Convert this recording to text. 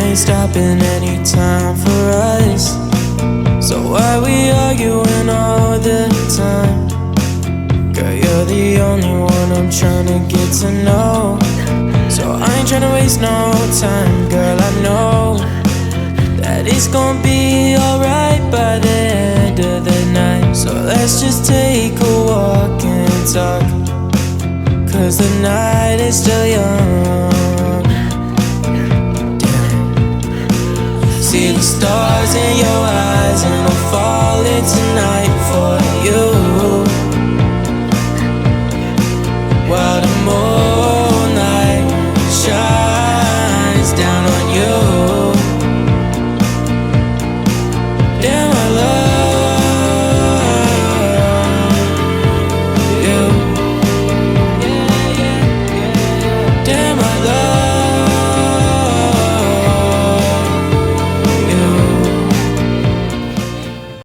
ain't stopping anytime for us. So why we arguing all the time? Girl, you're the only one I'm tryna get to know. So I ain't tryna waste no time. Girl, I know that it's gonna be alright by the end of the night. So let's just take a walk and talk, 'cause the night is still young. Damn. See the stars in your eyes, and I'm falling tonight for you. While the moonlight shines down